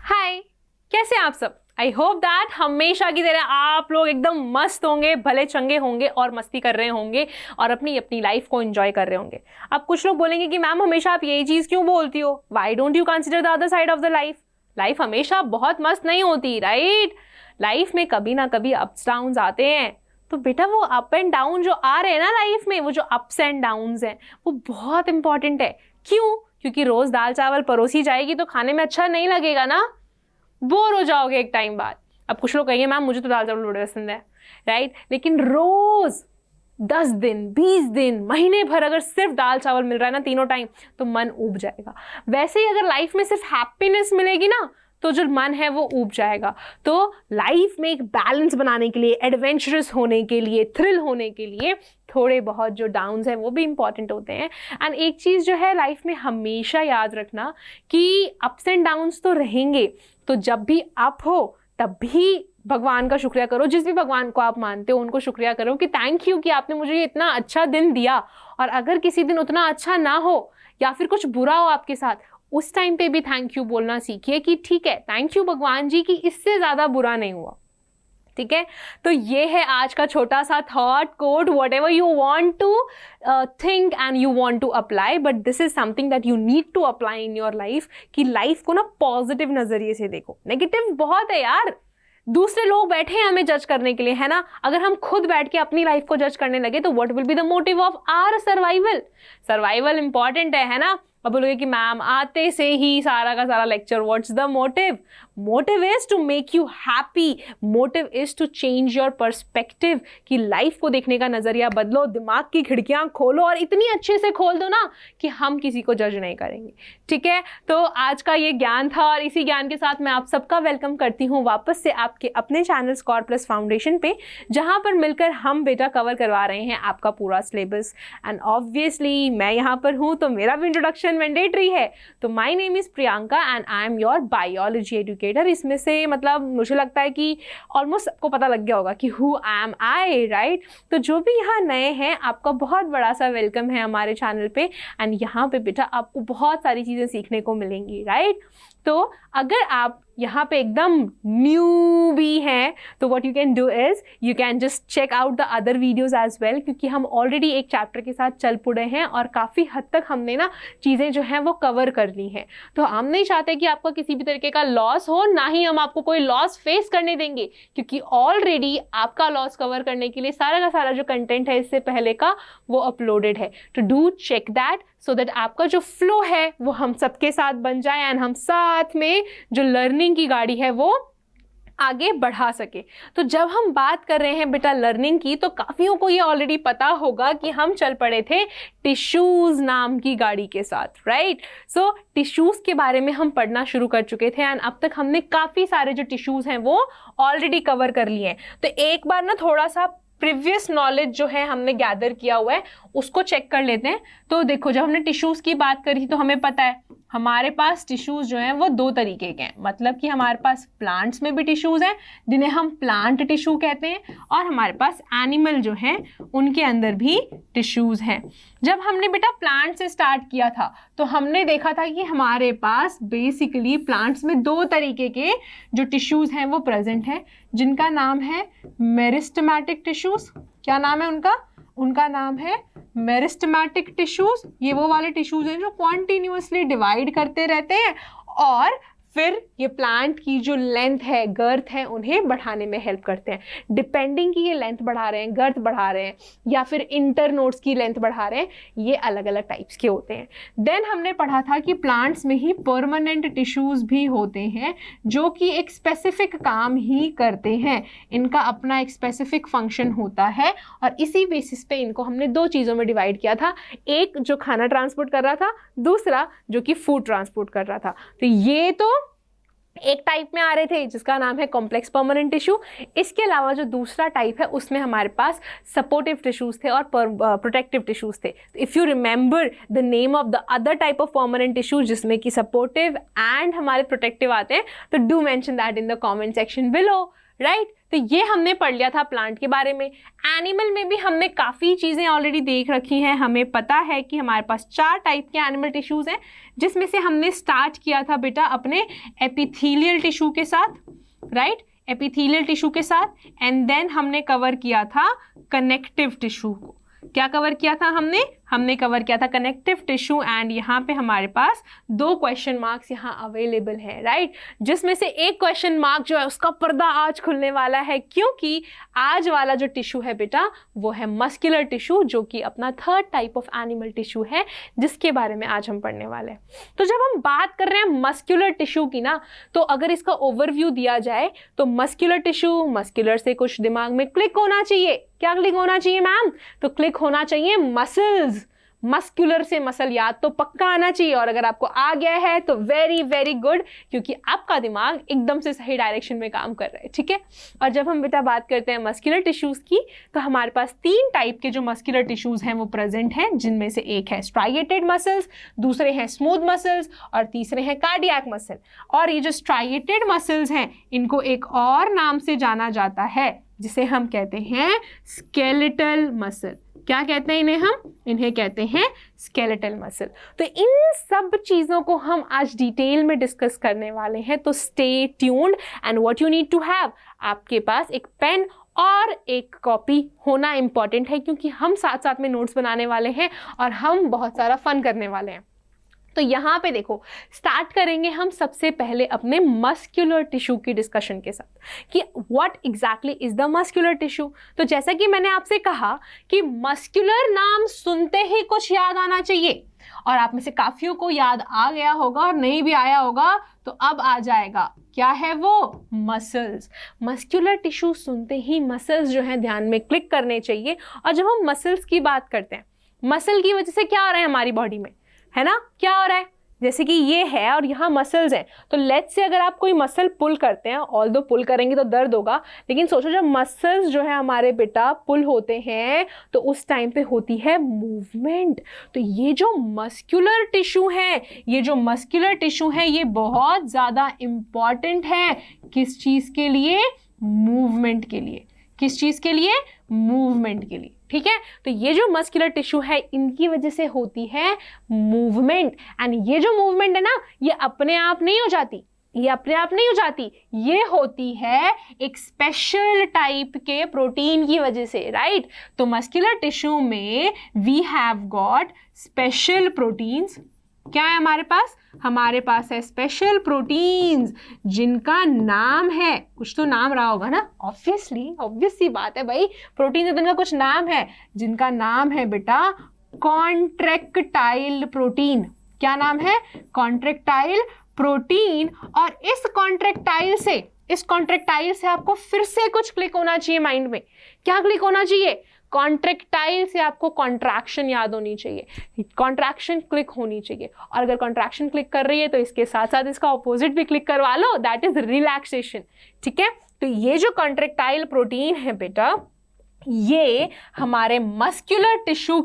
हाय, कैसे हैं आप सब। आई होप दैट हमेशा की तरह आप लोग एकदम मस्त होंगे, भले चंगे होंगे और मस्ती कर रहे होंगे और अपनी अपनी लाइफ को एंजॉय कर रहे होंगे। अब कुछ लोग बोलेंगे कि मैम हमेशा आप यही चीज क्यों बोलती हो, why don't you consider the other side of the life. Life हमेशा बहुत मस्त नहीं होती, राइट। लाइफ में कभी ना कभी अप्स डाउन आते हैं। तो बेटा वो अप एंड डाउन जो आ रहे हैं ना लाइफ में, वो जो अप्स एंड डाउन्स हैं वो बहुत इंपॉर्टेंट है। क्यों? क्योंकि रोज दाल चावल परोसी जाएगी तो खाने में अच्छा नहीं लगेगा ना, बोर हो जाओगे एक टाइम बाद। अब कुछ लोग कहेंगे मैम मुझे तो दाल चावल बड़े पसंद है, राइट। लेकिन रोज 10 दिन 20 दिन महीने भर अगर सिर्फ दाल चावल मिल रहा है ना तीनों टाइम, तो मन ऊब जाएगा। वैसे ही अगर लाइफ में सिर्फ हैप्पीनेस मिलेगी ना, तो जो मन है वो ऊब जाएगा। तो लाइफ में एक बैलेंस बनाने के लिए, एडवेंचरस होने के लिए, थ्रिल होने के लिए थोड़े बहुत जो डाउन्स हैं वो भी इंपॉर्टेंट होते हैं। एंड एक चीज़ जो है लाइफ में हमेशा याद रखना कि अप्स एंड डाउन्स तो रहेंगे, तो जब भी अप हो तब भी भगवान का शुक्रिया करो। जिस भी भगवान को आप मानते हो उनको शुक्रिया करो कि थैंक यू कि आपने मुझे इतना अच्छा दिन दिया। और अगर किसी दिन उतना अच्छा ना हो या फिर कुछ बुरा हो आपके साथ, उस टाइम पे भी थैंक यू बोलना सीखिए कि ठीक है, थैंक यू भगवान जी कि इससे ज़्यादा बुरा नहीं हुआ। ठीक है, तो ये है आज का छोटा सा thought code. Whatever you want to think and you want to apply, but this is something that you need to apply in your life कि लाइफ को ना पॉजिटिव नजरिए से देखो। नेगेटिव बहुत है यार, दूसरे लोग बैठे हैं हमें जज करने के लिए, है ना। अगर हम खुद बैठ के अपनी लाइफ को जज करने लगे तो what will be the motive of our survival. Survival important है ना। अब बोलोगे कि मैम आते से ही सारा का सारा lecture, what's the motive? Motive is to make you happy, motive is to change your perspective कि लाइफ को देखने का नजरिया बदलो, दिमाग की खिड़कियां खोलो और इतनी अच्छे से खोल दो ना कि हम किसी को जज नहीं करेंगे। ठीक है, तो आज का ये ज्ञान था और इसी ज्ञान के साथ मैं आप सबका वेलकम करती हूँ वापस से आपके अपने चैनल स्कॉर प्लस फाउंडेशन पे, जहाँ पर मिलकर हम बेटा कवर करवा रहे हैं आपका पूरा सिलेबस। एंड ऑब्वियसली मैं यहाँ पर हूँ तो मेरा भी इंट्रोडक्शन मैंडेटरी है। तो my name is Priyanka and I am your biology educator. इसमें से मतलब मुझे लगता है कि ऑलमोस्ट सबको पता लग गया होगा कि हु एम आई, राइट। तो जो भी यहाँ नए हैं आपका बहुत बड़ा सा वेलकम है हमारे चैनल पे। एंड यहाँ पे बेटा आपको बहुत सारी चीज़ें सीखने को मिलेंगी, राइट। तो अगर आप यहाँ पे एकदम न्यू भी हैं तो what you can do is you can just check out the other videos as well, क्योंकि हम ऑलरेडी एक चैप्टर के साथ चल पड़े हैं और काफ़ी हद तक हमने ना चीज़ें जो हैं वो कवर कर ली हैं। तो हम नहीं चाहते कि आपका किसी भी तरीके का लॉस हो, ना ही हम आपको कोई लॉस फेस करने देंगे, क्योंकि ऑलरेडी आपका लॉस कवर करने के लिए सारा का सारा जो कंटेंट है इससे पहले का वो अपलोडेड है। तो do check that so that आपका जो फ्लो है वो हम सबके साथ बन जाए एंड हम साथ में जो लर्निंग की गाड़ी है वो आगे बढ़ा सके। तो जब हम बात कर रहे हैं बेटा लर्निंग की, तो काफियों को ये ऑलरेडी पता होगा कि हम चल पड़े थे टिश्यूज नाम की गाड़ी के साथ, राइट। सो टिश्यूज के बारे में हम पढ़ना शुरू कर चुके थे एंड अब तक हमने काफी सारे जो टिश्यूज हैं वो ऑलरेडी कवर कर लिए हैं। तो एक बार ना थोड़ा सा प्रीवियस नॉलेज जो है हमने गैदर किया हुआ है उसको चेक कर लेते हैं। तो देखो, जब हमने टिश्यूज की बात करी तो हमें पता है हमारे पास टिश्यूज जो हैं वो दो तरीके के हैं। मतलब कि हमारे पास प्लांट्स में भी टिश्यूज हैं जिन्हें हम प्लांट टिश्यू कहते हैं, और हमारे पास एनिमल जो हैं उनके अंदर भी टिश्यूज हैं। जब हमने बेटा प्लांट से स्टार्ट किया था तो हमने देखा था कि हमारे पास बेसिकली प्लांट्स में दो तरीके के जो टिश्यूज हैं वो प्रेजेंट हैं, जिनका नाम है मेरिस्टेमेटिक टिश्यूज। क्या नाम है उनका? उनका नाम है मेरिस्टेमेटिक टिश्यूज। ये वो वाले टिश्यूज हैं जो कॉन्टिन्यूसली डिवाइड करते रहते हैं और फिर ये प्लांट की जो लेंथ है, गर्थ है, उन्हें बढ़ाने में हेल्प करते हैं। डिपेंडिंग कि ये लेंथ बढ़ा रहे हैं, गर्थ बढ़ा रहे हैं या फिर इंटरनोड्स की लेंथ बढ़ा रहे हैं, ये अलग अलग टाइप्स के होते हैं। देन हमने पढ़ा था कि प्लांट्स में ही परमानेंट टिश्यूज भी होते हैं जो कि एक स्पेसिफिक काम ही करते हैं। इनका अपना एक स्पेसिफिक फंक्शन होता है और इसी बेसिस पे इनको हमने दो चीज़ों में डिवाइड किया था, एक जो खाना ट्रांसपोर्ट कर रहा था, दूसरा जो कि फूड ट्रांसपोर्ट कर रहा था। तो ये तो एक टाइप में आ रहे थे जिसका नाम है कॉम्प्लेक्स परमानेंट टिश्यू। इसके अलावा जो दूसरा टाइप है उसमें हमारे पास सपोर्टिव टिश्यूज थे और प्रोटेक्टिव टिश्यूज थे। If you remember the name of the other type of permanent tissues जिसमें कि सपोर्टिव एंड हमारे प्रोटेक्टिव आते हैं, तो do mention that in the comment section below, right. तो ये हमने पढ़ लिया था प्लांट के बारे में। एनिमल में भी हमने काफ़ी चीज़ें ऑलरेडी देख रखी हैं। हमें पता है कि हमारे पास 4 टाइप के एनिमल टिश्यूज़ हैं, जिसमें से हमने स्टार्ट किया था बेटा अपने एपिथेलियल टिश्यू के साथ, राइट, एपिथेलियल टिश्यू के साथ, एंड देन हमने कवर किया था कनेक्टिव टिश्यू को। क्या कवर किया था हमने कवर किया था कनेक्टिव टिश्यू। एंड यहाँ पे हमारे पास 2 क्वेश्चन मार्क्स यहाँ अवेलेबल है, राइट, जिसमें से एक क्वेश्चन मार्क जो है उसका पर्दा आज खुलने वाला है, क्योंकि आज वाला जो टिश्यू है बेटा वो है मस्कुलर टिश्यू, जो कि अपना 3rd type of animal tissue है, जिसके बारे में आज हम पढ़ने वाले हैं। तो जब हम बात कर रहे हैं मस्कुलर टिश्यू की ना, तो अगर इसका ओवरव्यू दिया जाए तो मस्कुलर टिश्यू, मस्कुलर से कुछ दिमाग में क्लिक होना चाहिए। क्या क्लिक होना चाहिए मैम? तो क्लिक होना चाहिए मसल्स। मस्कुलर से मसल याद तो पक्का आना चाहिए, और अगर आपको आ गया है तो वेरी वेरी गुड, क्योंकि आपका दिमाग एकदम से सही डायरेक्शन में काम कर रहा है, ठीक है। और जब हम बेटा बात करते हैं मस्कुलर टिश्यूज़ की, तो हमारे पास 3 टाइप के जो मस्कुलर टिश्यूज़ हैं वो प्रेजेंट हैं, जिनमें से एक है स्ट्राइएटेड मसल्स, दूसरे हैं स्मूथ मसल्स, और तीसरे हैं कार्डियक मसल। और ये जो स्ट्राइएटेड मसल्स हैं इनको एक और नाम से जाना जाता है, जिसे हम कहते हैं स्केलेटल मसल। क्या कहते हैं इन्हें कहते हैं स्केलेटल मसल। तो इन सब चीज़ों को हम आज डिटेल में डिस्कस करने वाले हैं, तो stay tuned. And what you need to have, आपके पास एक पेन और एक कॉपी होना इंपॉर्टेंट है, क्योंकि हम साथ साथ में नोट्स बनाने वाले हैं और हम बहुत सारा फन करने वाले हैं। तो यहाँ पे देखो, स्टार्ट करेंगे हम सबसे पहले अपने मस्कुलर टिश्यू की डिस्कशन के साथ कि what exactly is the muscular tissue. तो जैसा कि मैंने आपसे कहा कि मस्कुलर नाम सुनते ही कुछ याद आना चाहिए, और आप में से काफियों को याद आ गया होगा, और नहीं भी आया होगा तो अब आ जाएगा। क्या है वो? मसल्स। मस्कुलर टिश्यू सुनते ही मसल्स जो है ध्यान में क्लिक करने चाहिए। और जब हम मसल्स की बात करते हैं, मसल की वजह से क्या हो रहा है हमारी बॉडी में, है ना, क्या हो रहा है? जैसे कि ये है और यहाँ मसल्स हैं, तो लेट्स से अगर आप कोई मसल पुल करते हैं, ऑल्दो पुल करेंगे तो दर्द होगा, लेकिन सोचो जब मसल्स जो है हमारे बेटा पुल होते हैं तो उस टाइम पे होती है मूवमेंट। तो ये जो मस्कुलर टिश्यू है ये बहुत ज़्यादा इम्पॉर्टेंट है। किस चीज़ के लिए? मूवमेंट के लिए। किस चीज़ के लिए? मूवमेंट के लिए, ठीक है। तो ये जो मस्कुलर टिश्यू है इनकी वजह से होती है मूवमेंट। एंड ये जो मूवमेंट है ना, ये अपने आप नहीं हो जाती, ये होती है एक स्पेशल टाइप के प्रोटीन की वजह से, राइट। तो मस्कुलर टिश्यू में we have got special proteins. क्या है हमारे पास है स्पेशल प्रोटीन्स, जिनका नाम है, कुछ तो नाम रहा होगा ना, ऑब्वियस सी बात है भाई, प्रोटीन है तो इनका कुछ नाम है, जिनका नाम है बेटा कॉन्ट्रैक्टाइल प्रोटीन। क्या नाम है? Contractile protein. और इस कॉन्ट्रैक्टाइल से आपको फिर से कुछ क्लिक होना चाहिए माइंड में। क्या क्लिक होना चाहिए? कॉन्ट्रैक्टाइल से आपको कॉन्ट्रैक्शन याद होनी चाहिए, कॉन्ट्रैक्शन क्लिक होनी चाहिए। और अगर कॉन्ट्रैक्शन क्लिक कर रही है तो इसके साथ साथ इसका ऑपोजिट भी क्लिक करवा लो, दैट इज रिलैक्सेशन, ठीक है। तो ये जो कॉन्ट्रैक्टाइल प्रोटीन है बेटा, ये हमारे मस्कुलर टिश्यू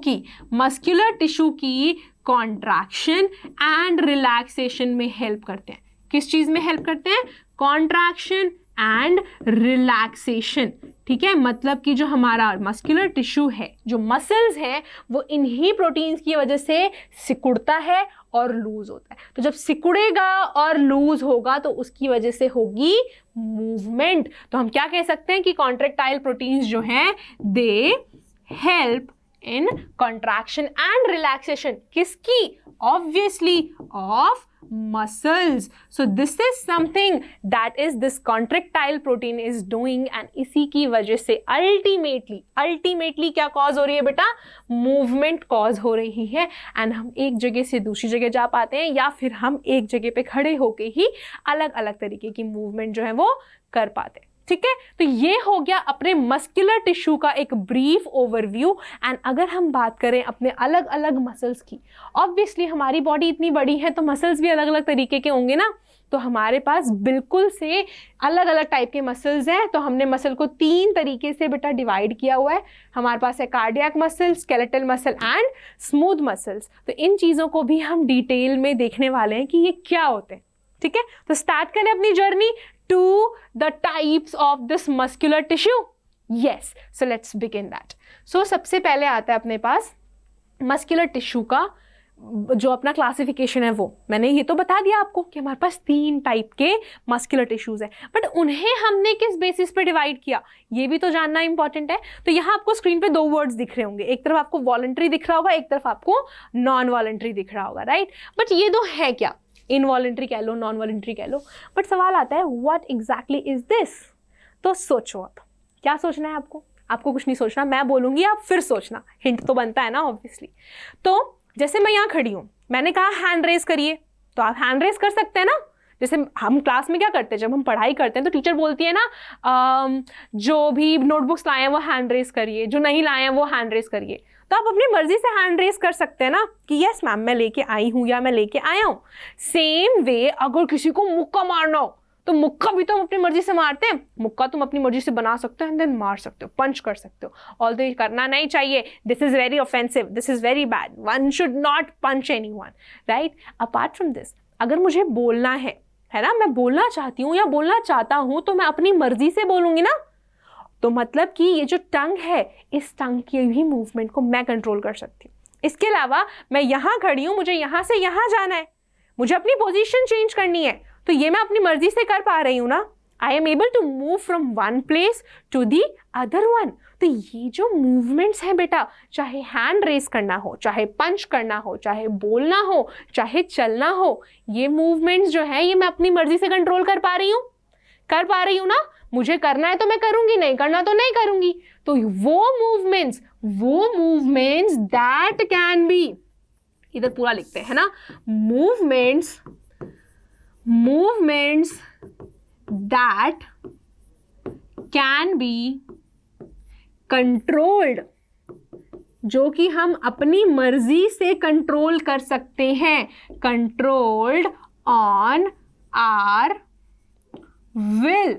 की कॉन्ट्रैक्शन एंड रिलैक्सेशन में हेल्प करते हैं। किस चीज में हेल्प करते हैं? कॉन्ट्रैक्शन एंड रिलैक्सेशन, ठीक है। मतलब कि जो हमारा मस्कुलर टिश्यू है, जो मसल्स है, वो इन्हीं प्रोटीन्स की वजह से सिकुड़ता है और लूज होता है। तो जब सिकुड़ेगा और लूज होगा तो उसकी वजह से होगी मूवमेंट। तो हम क्या कह सकते हैं कि कॉन्ट्रैक्टाइल प्रोटीन्स जो हैं they help in contraction and relaxation. किसकी? Obviously of muscles. So this is something that is this contractile protein is doing, and इसी की वजह से ultimately क्या cause हो रही है बेटा? movement cause हो रही है। and हम एक जगह से दूसरी जगह जा पाते हैं, या फिर हम एक जगह पे खड़े होके ही अलग अलग तरीके की movement जो है वो कर पाते हैं, ठीक है। तो ये हो गया अपने मस्कुलर टिश्यू का एक ब्रीफ ओवरव्यू। एंड अगर हम बात करें अपने अलग अलग मसल्स की, ऑब्वियसली हमारी बॉडी इतनी बड़ी है तो मसल्स भी अलग अलग तरीके के होंगे ना। तो हमारे पास बिल्कुल से अलग अलग टाइप के मसल्स हैं। तो हमने मसल को 3 तरीके से बेटा डिवाइड किया हुआ है। हमारे पास है cardiac muscle, skeletal muscle and smooth muscles. तो इन चीज़ों को भी हम डिटेल में देखने वाले हैं कि ये क्या होते हैं, ठीक है, तो स्टार्ट करें अपनी journey to the types of this muscular tissue. Yes, so let's begin that. So सबसे पहले आता है अपने पास मस्कुलर टिश्यू का जो अपना क्लासिफिकेशन है वो मैंने ये तो बता दिया आपको कि हमारे पास 3 टाइप के मस्कुलर टिश्यूज हैं, बट उन्हें हमने किस बेसिस पे डिवाइड किया ये भी तो जानना इंपॉर्टेंट है। तो यहाँ आपको स्क्रीन पे 2 वर्ड्स दिख रहे होंगे, एक तरफ आपको वॉलंटरी दिख रहा होगा, एक तरफ आपको नॉन वॉलंटरी दिख रहा होगा, राइट। बट ये दो है क्या, इनवॉलंटरी कह लो, नॉन वॉलंटरी कह लो, बट सवाल आता है व्हाट एग्जैक्टली इज दिस। तो सोचो आप, क्या सोचना है आपको? आपको कुछ नहीं सोचना, मैं बोलूंगी आप फिर सोचना, हिंट तो बनता है ना ऑब्वियसली। तो जैसे मैं यहाँ खड़ी हूँ, मैंने कहा हैंड रेज करिए, तो आप हैंड रेज कर सकते हैं ना। जैसे हम क्लास में क्या करते हैं, जब हम पढ़ाई करते हैं तो टीचर बोलती है ना जो भी नोटबुक्स लाए हैं वो हैंड रेज करिए, जो नहीं लाए हैं वो हैंड रेज करिए। तो आप अपनी मर्जी से हैंड रेज कर सकते हैं ना कि यस मैम मैं लेके आई हूँ या मैं लेके आया हूँ। सेम वे अगर किसी को मुक्का मारना हो तो मुक्का भी तो हम अपनी मर्जी से मारते हैं, मुक्का तुम अपनी मर्जी से बना सकते हो एंड देन मार सकते हो, पंच कर सकते हो। ऑल्दो ये करना नहीं चाहिए, this is very offensive, this is very bad, one should not punch anyone, right. Apart from this, अगर मुझे बोलना है ना, मैं बोलना चाहती हूँ या बोलना चाहता हूँ तो मैं अपनी मर्जी से बोलूंगी ना। तो मतलब कि ये जो टंग है, इस टंग की भी मूवमेंट को मैं कंट्रोल कर सकती हूँ। इसके अलावा मैं यहाँ खड़ी हूँ, मुझे यहाँ से यहाँ जाना है, मुझे अपनी पोजीशन चेंज करनी है, तो ये मैं अपनी मर्जी से कर पा रही हूँ ना। I am able to move from one place to the other one. तो ये जो मूवमेंट्स हैं बेटा, चाहे हैंड रेस करना हो, चाहे पंच करना हो, चाहे बोलना हो, चाहे चलना हो, ये मूवमेंट्स जो है ये मैं अपनी मर्जी से कंट्रोल कर पा रही हूँ ना। मुझे करना है तो मैं करूंगी, नहीं करना तो नहीं करूंगी। तो वो मूवमेंट्स दैट कैन बी, इधर पूरा लिखते हैं ना, movements that can be controlled, जो कि हम अपनी मर्जी से कंट्रोल कर सकते हैं, कंट्रोल्ड ऑन आर विल,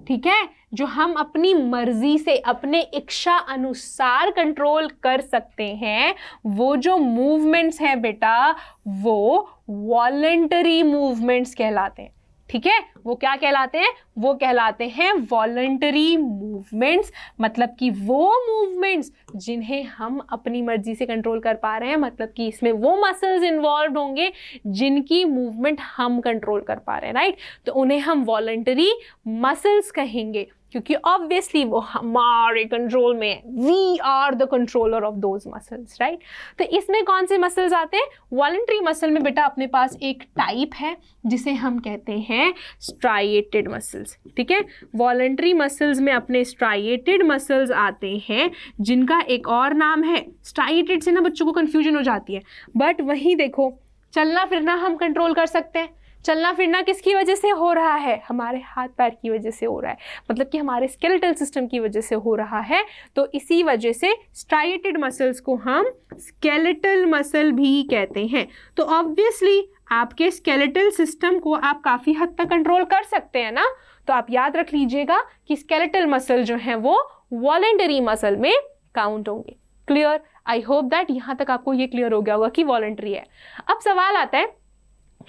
ठीक है, जो हम अपनी मर्जी से अपने इच्छा अनुसार कंट्रोल कर सकते हैं। वो जो मूवमेंट्स हैं बेटा वो वॉलंटरी मूवमेंट्स कहलाते हैं, ठीक है। वो क्या कहलाते हैं? वो कहलाते हैं वॉलंटरी मूवमेंट्स। मतलब कि वो मूवमेंट्स जिन्हें हम अपनी मर्जी से कंट्रोल कर पा रहे हैं, मतलब कि इसमें वो मसल्स इन्वॉल्व होंगे जिनकी मूवमेंट हम कंट्रोल कर पा रहे हैं, राइट। तो उन्हें हम वॉलंटरी मसल्स कहेंगे, क्योंकि ऑब्वियसली वो हमारे कंट्रोल में है, we are the controller of those muscles, right. तो इसमें कौन से मसल्स आते हैं? वॉलंटरी मसल में बेटा अपने पास एक टाइप है जिसे हम कहते हैं स्ट्राइएटेड मसल्स, ठीक है। वॉलंटरी मसल्स में अपने स्ट्राइएटेड मसल्स आते हैं, जिनका एक और नाम है, स्ट्राइएटेड से ना बच्चों को कंफ्यूजन हो जाती है, बट वही देखो, चलना फिरना हम कंट्रोल कर सकते हैं। चलना फिरना किसकी वजह से हो रहा है? हमारे हाथ पैर की वजह से हो रहा है, मतलब कि हमारे स्केलेटल सिस्टम की वजह से हो रहा है। तो इसी वजह से स्ट्राइएटेड मसल्स को हम स्केलेटल मसल भी कहते हैं। तो ऑब्वियसली आपके स्केलेटल सिस्टम को आप काफ़ी हद तक कंट्रोल कर सकते हैं ना। तो आप याद रख लीजिएगा कि स्केलेटल मसल जो है वो वॉलंटरी मसल में काउंट होंगे। क्लियर? आई होप दैट यहाँ तक आपको ये क्लियर हो गया होगा कि वॉलंटरी है। अब सवाल आता है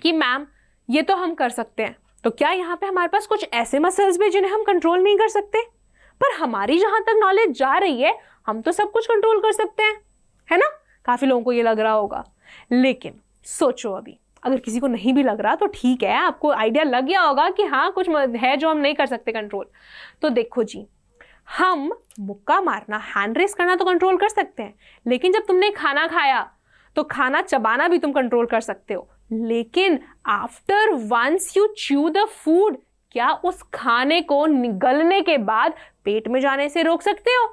कि मैम ये तो हम कर सकते हैं, तो क्या यहाँ पे हमारे पास कुछ ऐसे मसल्स भी जिन्हें हम कंट्रोल नहीं कर सकते? पर हमारी जहाँ तक नॉलेज जा रही है हम तो सब कुछ कंट्रोल कर सकते हैं, है ना। काफ़ी लोगों को ये लग रहा होगा, लेकिन सोचो अभी अगर किसी को नहीं भी लग रहा तो ठीक है, आपको आइडिया लग गया होगा कि हाँ कुछ है जो हम नहीं कर सकते कंट्रोल। तो देखो जी, हम मुक्का मारना, हैंड रेस करना तो कंट्रोल कर सकते हैं, लेकिन जब तुमने खाना खाया तो खाना चबाना भी तुम कंट्रोल कर सकते हो, लेकिन after once you chew the food, क्या उस खाने को निगलने के बाद पेट में जाने से रोक सकते हो?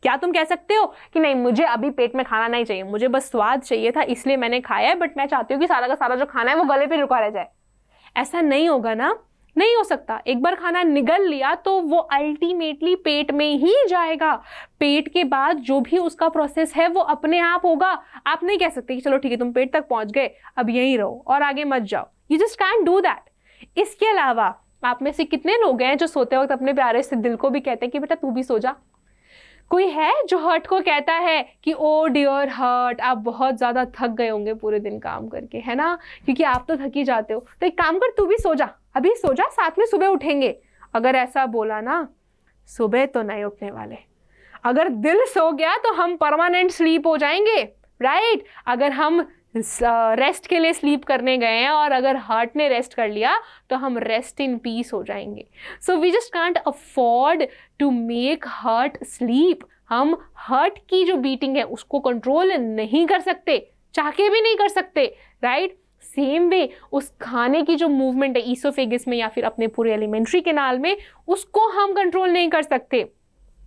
क्या तुम कह सकते हो कि नहीं मुझे अभी पेट में खाना नहीं चाहिए, मुझे बस स्वाद चाहिए था इसलिए मैंने खाया है, बट मैं चाहती हूँ कि सारा का सारा जो खाना है वो गले पे रुका रह जाए? ऐसा नहीं होगा ना, नहीं हो सकता। एक बार खाना निगल लिया तो वो अल्टीमेटली पेट में ही जाएगा। पेट के बाद जो भी उसका प्रोसेस है वो अपने आप होगा। आप नहीं कह सकते कि चलो ठीक है तुम पेट तक पहुंच गए अब यहीं रहो और आगे मत जाओ, you just can do that. इसके अलावा आप में से कितने लोग हैं जो सोते वक्त अपने प्यारे से दिल को भी कहते हैं कि बेटा तू भी सो जा? कोई है जो हर्ट को कहता है कि ओ डियर हर्ट, आप बहुत ज़्यादा थक गए होंगे पूरे दिन काम करके, है ना, क्योंकि आप तो थक ही जाते हो, तो एक काम कर, तू भी सो जा, अभी सो जा, साथ में सुबह उठेंगे। अगर ऐसा बोला ना, सुबह तो नहीं उठने वाले। अगर दिल सो गया तो हम परमानेंट स्लीप हो जाएंगे, राइट। अगर हम रेस्ट के लिए स्लीप करने गए हैं और अगर हार्ट ने रेस्ट कर लिया तो हम रेस्ट इन पीस हो जाएंगे। So we just can't afford to make heart sleep. हम हार्ट की जो बीटिंग है उसको कंट्रोल नहीं कर सकते, चाह के भी नहीं कर सकते, राइट। सेम वे उस खाने की जो मूवमेंट है ईसोफेगस में या फिर अपने पूरे एलिमेंट्री कैनाल में, उसको हम कंट्रोल नहीं कर सकते,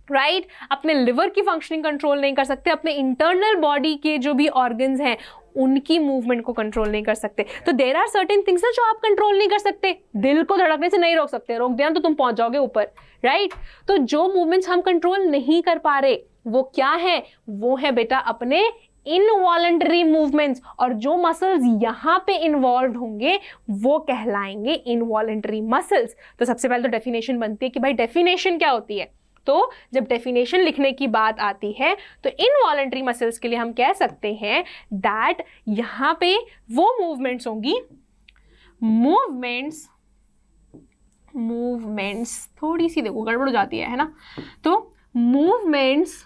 राइट। अपने लिवर की फंक्शनिंग कंट्रोल नहीं कर सकते, अपने इंटरनल बॉडी के जो भी ऑर्गन्स हैं उनकी मूवमेंट को कंट्रोल नहीं कर सकते। तो देयर आर सर्टेन थिंग्स जो आप कंट्रोल नहीं कर सकते। दिल को धड़कने से नहीं रोक सकते, रोक दिया तो तुम पहुंच जाओगे ऊपर, राइट। तो जो मूवमेंट्स हम कंट्रोल नहीं कर पा रहे वो क्या है, वो है बेटा अपने इनवॉलंटरी मूवमेंट्स। और जो मसल्स यहाँ पे इन्वॉल्व होंगे वो कहलाएंगे इनवॉलंटरी मसल्स। तो सबसे पहले तो डेफिनेशन बनती है कि भाई डेफिनेशन क्या होती है। तो जब डेफिनेशन लिखने की बात आती है तो इनवॉलंटरी मसल्स के लिए हम कह सकते हैं दैट यहाँ पे वो मूवमेंट्स होंगी, मूवमेंट्स थोड़ी सी देखो गड़बड़ हो जाती है ना। तो movements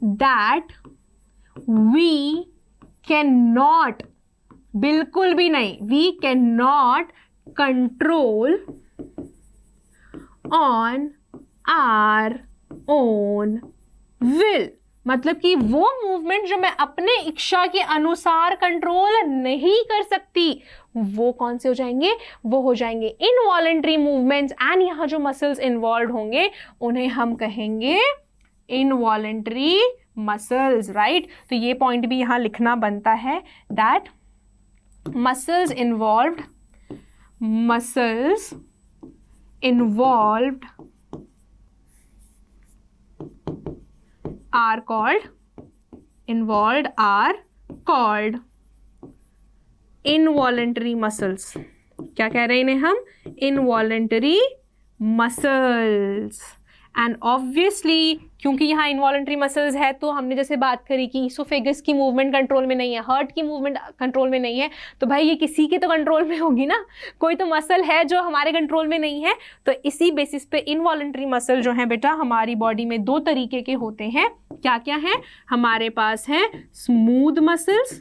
that we can not, बिल्कुल भी नहीं, we can not control on our own will. मतलब कि वो मूवमेंट जो मैं अपने इच्छा के अनुसार कंट्रोल नहीं कर सकती, वो कौन से हो जाएंगे, वो हो जाएंगे इनवॉलंटरी मूवमेंट्स। एंड यहाँ जो मसल्स इन्वॉल्व होंगे उन्हें हम कहेंगे इनवॉलंटरी मसल्स, राइट। तो ये पॉइंट भी यहाँ लिखना बनता है that muscles involved are called involuntary muscles। क्या कह रहे हैं इन्हें हम, involuntary muscles। एंड ऑब्वियसली क्योंकि यहाँ इनवॉलंटरी मसल्स है तो हमने जैसे बात करी कि ईसोफेगस की मूवमेंट कंट्रोल में नहीं है, हार्ट की मूवमेंट कंट्रोल में नहीं है, तो भाई ये किसी के तो कंट्रोल में होगी ना, कोई तो मसल है जो हमारे कंट्रोल में नहीं है। तो इसी बेसिस पे इनवॉलंटरी मसल जो है बेटा हमारी बॉडी में दो तरीके के होते हैं। क्या क्या है, हमारे पास है स्मूथ मसल्स,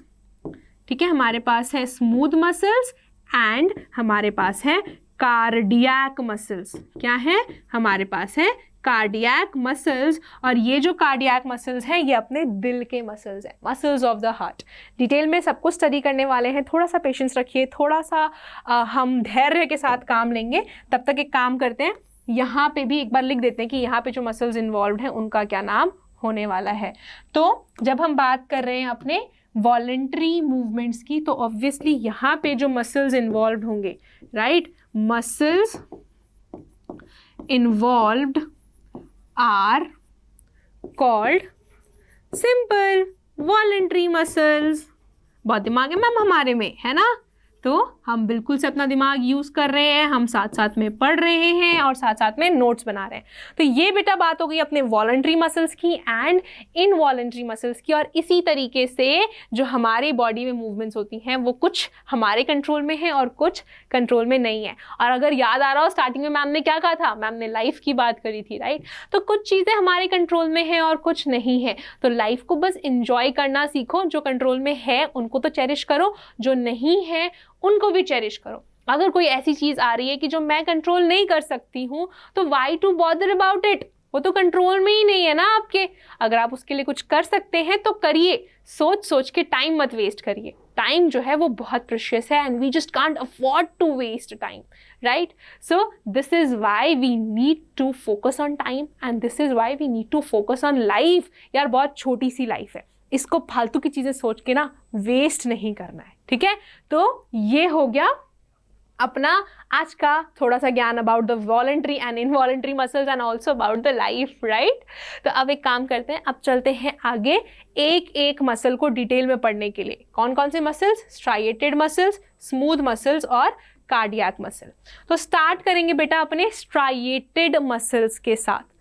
ठीक है, हमारे पास है स्मूथ मसल्स एंड हमारे पास है कार्डियक मसल्स। क्या है, हमारे पास है कार्डियक मसल्स। और ये जो कार्डियक मसल्स हैं ये अपने दिल के मसल्स हैं, muscles of the heart. Detail में सब कुछ स्टडी करने वाले हैं, थोड़ा सा पेशेंस रखिए, थोड़ा सा हम धैर्य के साथ काम लेंगे। तब तक एक काम करते हैं, यहाँ पे भी एक बार लिख देते हैं कि यहाँ पे जो मसल्स इन्वॉल्व हैं उनका क्या नाम होने वाला है। तो जब हम बात कर रहे हैं अपने वॉलेंट्री मूवमेंट्स की, तो ऑब्वियसली यहाँ पे जो मसल्स इन्वॉल्व होंगे, right, muscles involved are called simple voluntary muscles। बहुत दिमाग है मैम हमारे में, है ना, तो हम बिल्कुल से अपना दिमाग यूज़ कर रहे हैं, हम साथ साथ में पढ़ रहे हैं और साथ साथ में नोट्स बना रहे हैं। तो ये बेटा बात हो गई अपने वॉलंटरी मसल्स की एंड इनवॉलंटरी मसल्स की। और इसी तरीके से जो हमारी बॉडी में मूवमेंट्स होती हैं वो कुछ हमारे कंट्रोल में है और कुछ कंट्रोल में नहीं है। और अगर याद आ रहा हो स्टार्टिंग में मैम ने क्या कहा था, मैम ने लाइफ की बात करी थी, राइट। तो कुछ चीज़ें हमारे कंट्रोल में है और कुछ नहीं है। तो लाइफ को बस इंजॉय करना सीखो, जो कंट्रोल में है उनको तो चेरिश करो, जो नहीं है उनको भी चेरिश करो। अगर कोई ऐसी चीज आ रही है कि जो मैं कंट्रोल नहीं कर सकती हूँ तो why to bother about it, वो तो कंट्रोल में ही नहीं है ना आपके। अगर आप उसके लिए कुछ कर सकते हैं तो करिए, सोच सोच के टाइम मत वेस्ट करिए। टाइम जो है वो बहुत प्रेशियस है and we just can't afford to waste time, right. So this is why we need to focus on time and this is why we need to focus on life. यार बहुत छोटी सी life है, इसको फालतू की चीजें सोच के ना वेस्ट नहीं करना है, ठीक है। तो ये हो गया अपना आज का थोड़ा सा ज्ञान about the voluntary and involuntary muscles and also about the life, right. तो अब एक काम करते हैं, अब चलते हैं आगे एक एक मसल को डिटेल में पढ़ने के लिए। कौन कौन से muscles, striated muscles, smooth muscles और कार्डियक मसल। तो स्टार्ट करेंगे बेटा अपने स्ट्राइएटेड मसल्स के साथ।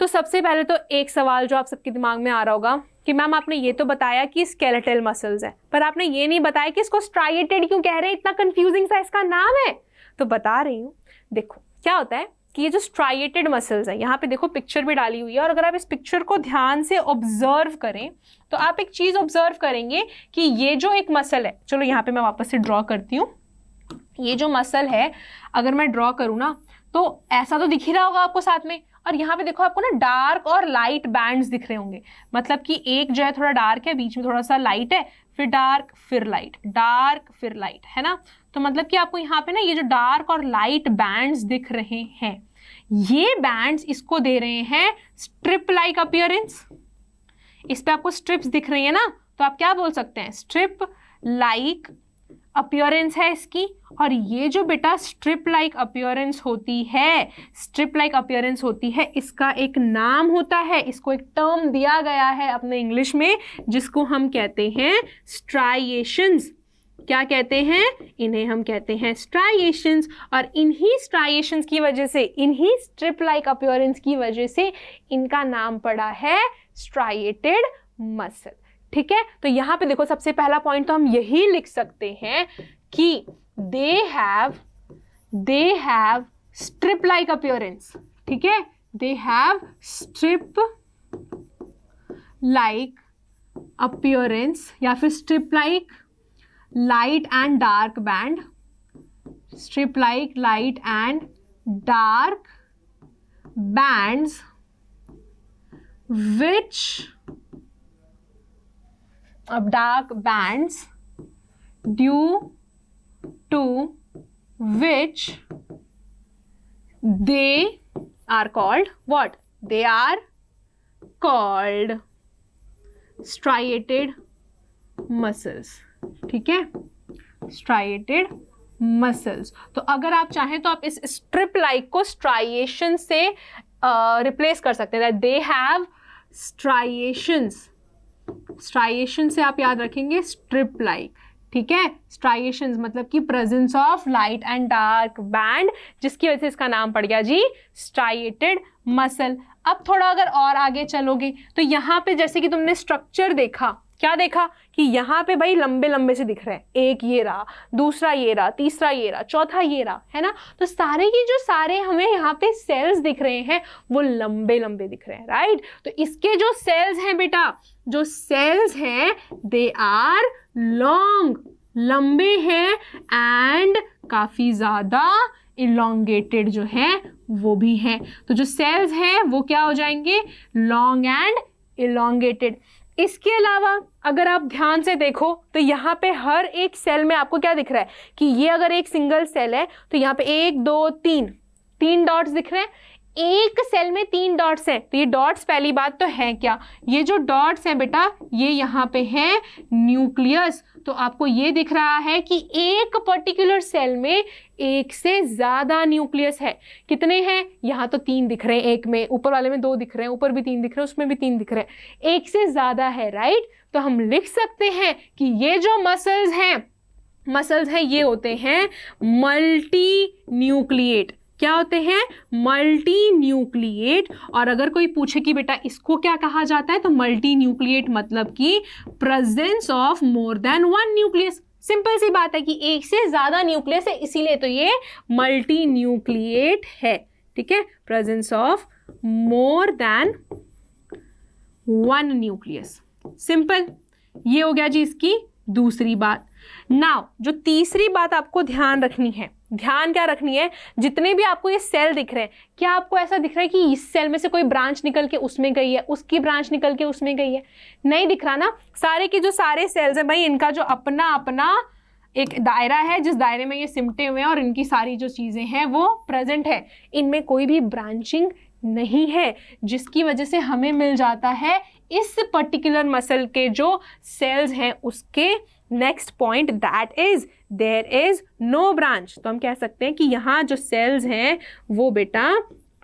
तो सबसे पहले तो एक सवाल जो आप सबके दिमाग में आ रहा होगा कि मैम आपने ये तो बताया कि स्केलेटल मसल्स है, पर आपने ये नहीं बताया कि इसको स्ट्राइएटेड क्यों कह रहे हैं, इतना कंफ्यूजिंग सा इसका नाम है। तो बता रही हूँ, देखो क्या होता है कि ये जो स्ट्राइएटेड मसल्स है, यहाँ पे देखो पिक्चर भी डाली हुई है, और अगर आप इस पिक्चर को ध्यान से ऑब्जर्व करें तो आप एक चीज ऑब्जर्व करेंगे कि ये जो एक मसल है, चलो यहाँ पे मैं वापस से ड्रॉ करती हूँ, ये जो मसल है अगर मैं ड्रॉ करूँ ना तो ऐसा तो दिख ही रहा होगा आपको साथ में, और यहाँ पे देखो आपको ना डार्क और लाइट बैंड्स दिख रहे होंगे, मतलब कि एक जो है थोड़ा डार्क है, बीच में थोड़ा सा लाइट है, फिर डार्क फिर लाइट, डार्क फिर लाइट, है ना। तो मतलब कि आपको यहाँ पे ना ये जो डार्क और लाइट बैंड्स दिख रहे हैं, ये बैंड्स इसको दे रहे हैं स्ट्रिप लाइक अपीयरेंस। इस पे आपको स्ट्रिप्स दिख रही है ना, तो आप क्या बोल सकते हैं, स्ट्रिप लाइक अपीयरेंस है इसकी। और ये जो बेटा स्ट्रिप लाइक अपीयरेंस होती है, स्ट्रिप लाइक अपीयरेंस होती है, इसका एक नाम होता है, इसको एक टर्म दिया गया है अपने इंग्लिश में, जिसको हम कहते हैं स्ट्राइएशंस। क्या कहते हैं, इन्हें हम कहते हैं स्ट्राइएशंस। और इन्हीं स्ट्राइएशंस की वजह से, इन्हीं स्ट्रिप लाइक अपीयरेंस की वजह से इनका नाम पड़ा है स्ट्राइएटेड मसल। ठीक है, तो यहाँ पे देखो सबसे पहला पॉइंट तो हम यही लिख सकते हैं कि they have strip like appearance. ठीक है, they have strip like appearance, या फिर strip like light and dark band, strip like light and dark bands which dark bands due to which they are called what? They are called striated muscles. ठीक है, striated muscles। तो अगर आप चाहें तो आप इस स्ट्रिप लाइक को स्ट्राइएशन से रिप्लेस कर सकते हैं। दे हैव स्ट्राइएशंस, स्ट्राइएशन से आप याद रखेंगे स्ट्रिप लाइक। ठीक है, स्ट्राइएशंस मतलब कि presence of light and dark band, जिसकी वजह से इसका नाम पड़ गया जी स्ट्राइएटेड मसल। अब थोड़ा अगर और आगे चलोगे तो यहाँ पे जैसे कि तुमने स्ट्रक्चर देखा, क्या देखा कि यहाँ पे भाई लंबे लंबे से दिख रहे हैं, एक ये रहा, दूसरा ये रहा, तीसरा ये रहा, चौथा ये रहा, है ना। तो सारे की जो सारे हमें यहाँ पे सेल्स दिख रहे हैं वो लंबे लंबे दिख रहे हैं, राइट। तो इसके जो सेल्स हैं बेटा, जो सेल्स हैं दे आर लॉन्ग, लंबे हैं, एंड काफी ज्यादा इलोंगेटेड जो है वो भी है। तो जो सेल्स हैं वो क्या हो जाएंगे, लॉन्ग एंड इलोंगेटेड। इसके अलावा अगर आप ध्यान से देखो तो यहाँ पे हर एक सेल में आपको क्या दिख रहा है कि ये अगर एक सिंगल सेल है तो यहाँ पे 1 2 3 डॉट्स दिख रहे हैं। एक सेल में 3 डॉट्स हैं, तो ये डॉट्स पहली बात तो है क्या, ये जो डॉट्स हैं बेटा ये यहाँ पे है न्यूक्लियस। तो आपको ये दिख रहा है कि एक पर्टिकुलर सेल में एक से ज्यादा न्यूक्लियस है। कितने हैं, यहाँ तो 3 दिख रहे हैं, एक में, ऊपर वाले में 2 दिख रहे हैं, ऊपर भी 3 दिख रहे हैं, उसमें भी 3 दिख रहे हैं, एक से ज्यादा है, राइट। तो हम लिख सकते हैं कि ये जो मसल्स हैं ये होते हैं मल्टी न्यूक्लिएट। क्या होते हैं, मल्टी न्यूक्लिएट। और अगर कोई पूछे कि बेटा इसको क्या कहा जाता है, तो मल्टी न्यूक्लिएट मतलब कि presence of more than 1 nucleus. Simple सी बात है कि एक से ज्यादा न्यूक्लियस है, इसीलिए तो ये मल्टी न्यूक्लिएट है। ठीक है, presence of more than 1 nucleus. Simple, ये हो गया जी इसकी दूसरी बात। नाउ जो तीसरी बात आपको ध्यान रखनी है, ध्यान क्या रखनी है, जितने भी आपको ये सेल दिख रहे हैं, क्या आपको ऐसा दिख रहा है कि इस सेल में से कोई ब्रांच निकल के उसमें गई है, उसकी ब्रांच निकल के उसमें गई है? नहीं दिख रहा ना। सारे के जो सारे सेल्स हैं भाई, इनका जो अपना अपना एक दायरा है, जिस दायरे में ये सिमटे हुए हैं और इनकी सारी जो चीजें हैं वो प्रेजेंट है। इनमें कोई भी ब्रांचिंग नहीं है, जिसकी वजह से हमें मिल जाता है इस पर्टिकुलर मसल के जो सेल्स हैं उसके next point, that is there is no branch. तो हम कह सकते हैं कि यहाँ जो सेल्स हैं वो बेटा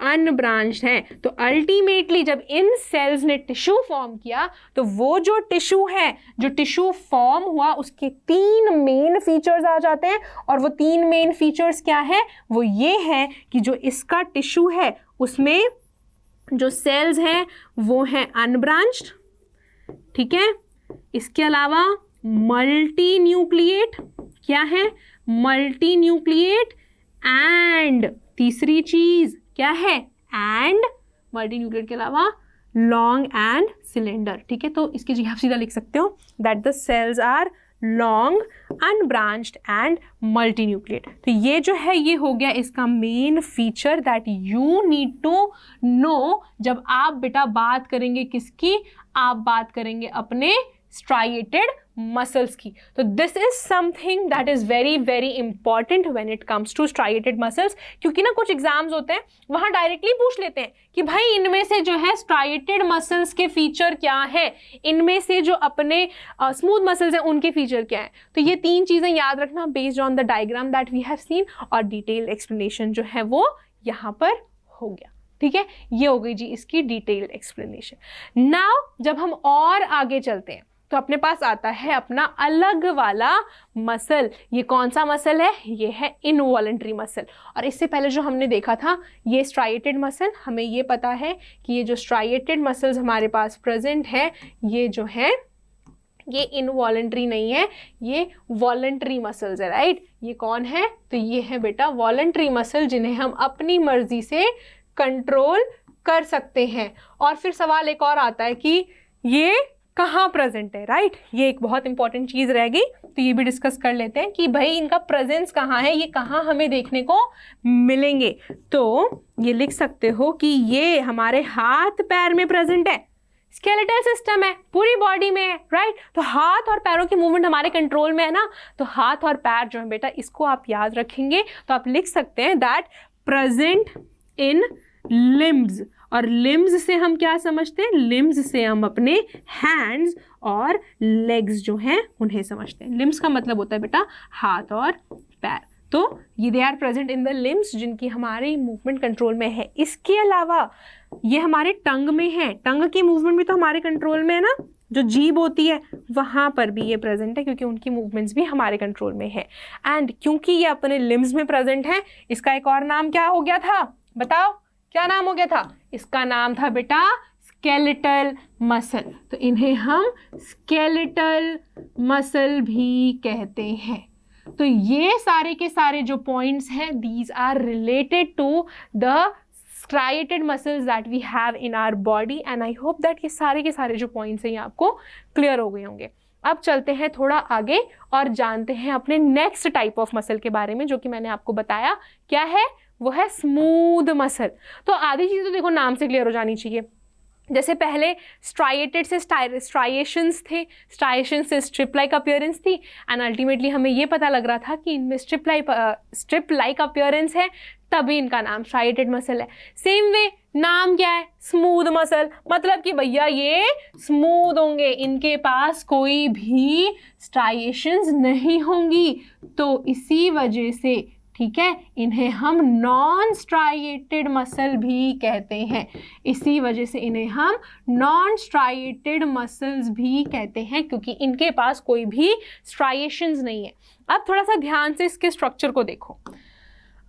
अनब्रांच्ड हैं। तो अल्टीमेटली जब इन सेल्स ने टिश्यू फॉर्म किया तो वो जो टिश्यू है, जो टिश्यू फॉर्म हुआ, उसके 3 मेन फीचर्स आ जाते हैं। और वो 3 मेन फीचर्स क्या है, वो ये है कि जो इसका टिश्यू है उसमें जो सेल्स हैं वो हैं अनब्रांच्ड, ठीक है। इसके अलावा मल्टी न्यूक्लिएट, क्या है, मल्टी न्यूक्लिएट, एंड तीसरी चीज क्या है, एंड मल्टी न्यूक्लिएट के अलावा लॉन्ग एंड सिलेंडर, ठीक है। तो इसकी जगह आप सीधा लिख सकते हो that the cells are long, unbranched and multi nucleate. तो ये जो है ये हो गया इसका main feature that you need to know जब आप बेटा बात करेंगे किसकी, आप बात करेंगे अपने striated muscles की। तो this is something that is very very important when it comes to striated muscles, क्योंकि ना कुछ एग्जाम्स होते हैं वहां डायरेक्टली पूछ लेते हैं कि भाई इनमें से जो है striated muscles के फीचर क्या है, इनमें से जो अपने स्मूथ मसल्स हैं उनके फीचर क्या है। तो ये तीन चीजें याद रखना based on the diagram that we have seen, और डिटेल एक्सप्लेनेशन जो है वो यहाँ पर हो गया, ठीक है। ये हो गई जी इसकी डिटेल्ड एक्सप्लेनेशन। नाउ जब हम और आगे चलते हैं तो अपने पास आता है अपना अलग वाला मसल। ये कौन सा मसल है, ये है इनवॉलंटरी मसल। और इससे पहले जो हमने देखा था ये स्ट्राइएटेड मसल, हमें ये पता है कि ये जो स्ट्राइएटेड मसल्स हमारे पास प्रेजेंट है ये जो है ये इनवॉलंटरी नहीं है, ये वॉलंटरी मसल्स है, राइट। ये कौन है, तो ये है बेटा वॉलंटरी मसल जिन्हें हम अपनी मर्जी से कंट्रोल कर सकते हैं। और फिर सवाल एक और आता है कि ये कहाँ प्रेजेंट है, राइट। ये एक बहुत इंपॉर्टेंट चीज़ रह गई, तो ये भी डिस्कस कर लेते हैं कि भाई इनका प्रेजेंस कहाँ है, ये कहाँ हमें देखने को मिलेंगे। तो ये लिख सकते हो कि ये हमारे हाथ पैर में प्रेजेंट है, स्केलेटल सिस्टम है, पूरी बॉडी में है, राइट। तो हाथ और पैरों की मूवमेंट हमारे कंट्रोल में है ना, तो हाथ और पैर जो है बेटा इसको आप याद रखेंगे। तो आप लिख सकते हैं दैट प्रेजेंट इन लिम्ब्स, और लिम्स से हम क्या समझते हैं, लिम्स से हम अपने हैंड्स और लेग्स जो हैं उन्हें समझते हैं। लिम्स का मतलब होता है बेटा हाथ और पैर। तो ये they are present in the limbs जिनकी हमारी मूवमेंट कंट्रोल में है। इसके अलावा ये हमारे टंग में है, टंग की मूवमेंट भी तो हमारे कंट्रोल में है ना, जो जीभ होती है वहाँ पर भी ये प्रेजेंट है क्योंकि उनकी मूवमेंट्स भी हमारे कंट्रोल में है। एंड क्योंकि ये अपने लिम्स में प्रेजेंट है, इसका एक और नाम क्या हो गया था, बताओ क्या नाम हो गया था, इसका नाम था बेटा स्केलेटल मसल। तो इन्हें हम स्केलेटल मसल भी कहते हैं। तो ये सारे के सारे जो पॉइंट्स हैं these are related to the striated muscles that we have in our body, and I hope that ये सारे के सारे जो पॉइंट्स हैं ये आपको क्लियर हो गए होंगे। अब चलते हैं थोड़ा आगे और जानते हैं अपने नेक्स्ट टाइप ऑफ मसल के बारे में, जो कि मैंने आपको बताया क्या है, वो है स्मूथ मसल। तो आधी चीज़ तो देखो नाम से क्लियर हो जानी चाहिए। जैसे पहले स्ट्राइएटेड से स्ट्राइएशंस थे, स्ट्राइएशन से स्ट्रिप लाइक अपीयरेंस थी, एंड अल्टीमेटली हमें ये पता लग रहा था कि इनमें स्ट्रिप लाइक अपीयरेंस है, तभी इनका नाम स्ट्राइएटेड मसल है। सेम वे नाम क्या है, स्मूथ मसल, मतलब कि भैया ये स्मूथ होंगे, इनके पास कोई भी स्ट्राइएशंस नहीं होंगी। तो इसी वजह से ठीक है इन्हें हम नॉन स्ट्राइएटेड मसल भी कहते हैं, इसी वजह से इन्हें हम नॉन स्ट्राइएटेड मसल्स भी कहते हैं क्योंकि इनके पास कोई भी स्ट्राइएशंस नहीं है। अब थोड़ा सा ध्यान से इसके स्ट्रक्चर को देखो।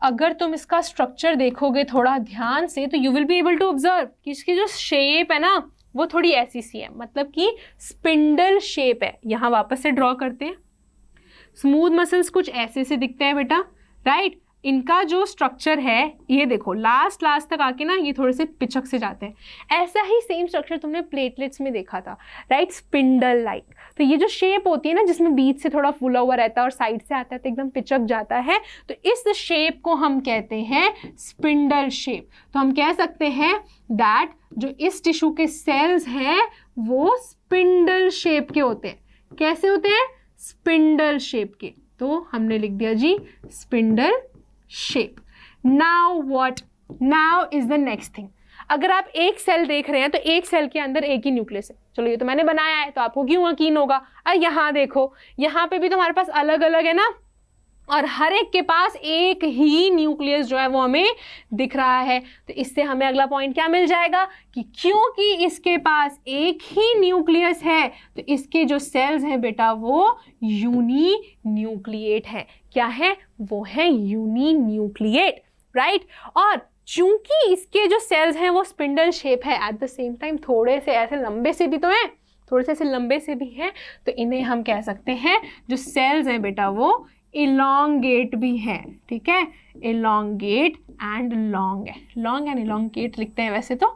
अगर तुम इसका स्ट्रक्चर देखोगे थोड़ा ध्यान से तो you will be able to observe कि इसकी जो शेप है ना वो थोड़ी ऐसी सी है, मतलब कि स्पिंडल शेप है। यहाँ वापस से ड्रॉ करते हैं। स्मूथ मसल्स कुछ ऐसे से दिखते हैं बेटा, राइट। इनका जो स्ट्रक्चर है ये देखो लास्ट तक आके ना ये थोड़े से पिचक से जाते हैं। ऐसा ही सेम स्ट्रक्चर तुमने प्लेटलेट्स में देखा था, राइट, स्पिंडल लाइक। तो ये जो शेप होती है ना जिसमें बीच से थोड़ा फूला हुआ रहता है और साइड से आता है तो एकदम पिचक जाता है, तो इस शेप को हम कहते हैं स्पिंडल शेप। तो हम कह सकते हैं दैट जो इस टिश्यू के सेल्स हैं वो स्पिंडल शेप के होते हैं। कैसे होते हैं, स्पिंडल शेप के। तो हमने लिख दिया जी spindle shape. Now what, now is the next thing. अगर आप एक सेल देख रहे हैं तो एक सेल के अंदर एक ही न्यूक्लियस है। चलो ये तो मैंने बनाया है तो आपको क्यों यकीन होगा। अरे यहाँ देखो, यहाँ पे भी तो हमारे पास अलग अलग है ना, और हर एक के पास एक ही न्यूक्लियस जो है वो हमें दिख रहा है। तो इससे हमें अगला पॉइंट क्या मिल जाएगा कि क्योंकि इसके पास एक ही न्यूक्लियस है तो इसके जो सेल्स हैं बेटा वो यूनी न्यूक्लिएट है। क्या है, वो है यूनी न्यूक्लिएट, राइट। और चूंकि इसके जो सेल्स हैं वो स्पिंडल शेप है, एट द सेम टाइम थोड़े से ऐसे लंबे से भी तो हैं, थोड़े से ऐसे लंबे से भी हैं, तो इन्हें हम कह सकते हैं जो सेल्स हैं बेटा वो इलोंगेट भी है, ठीक है, इलोंगेट एंड लॉन्ग है, लॉन्ग एंड इलोंगेट लिखते हैं वैसे तो,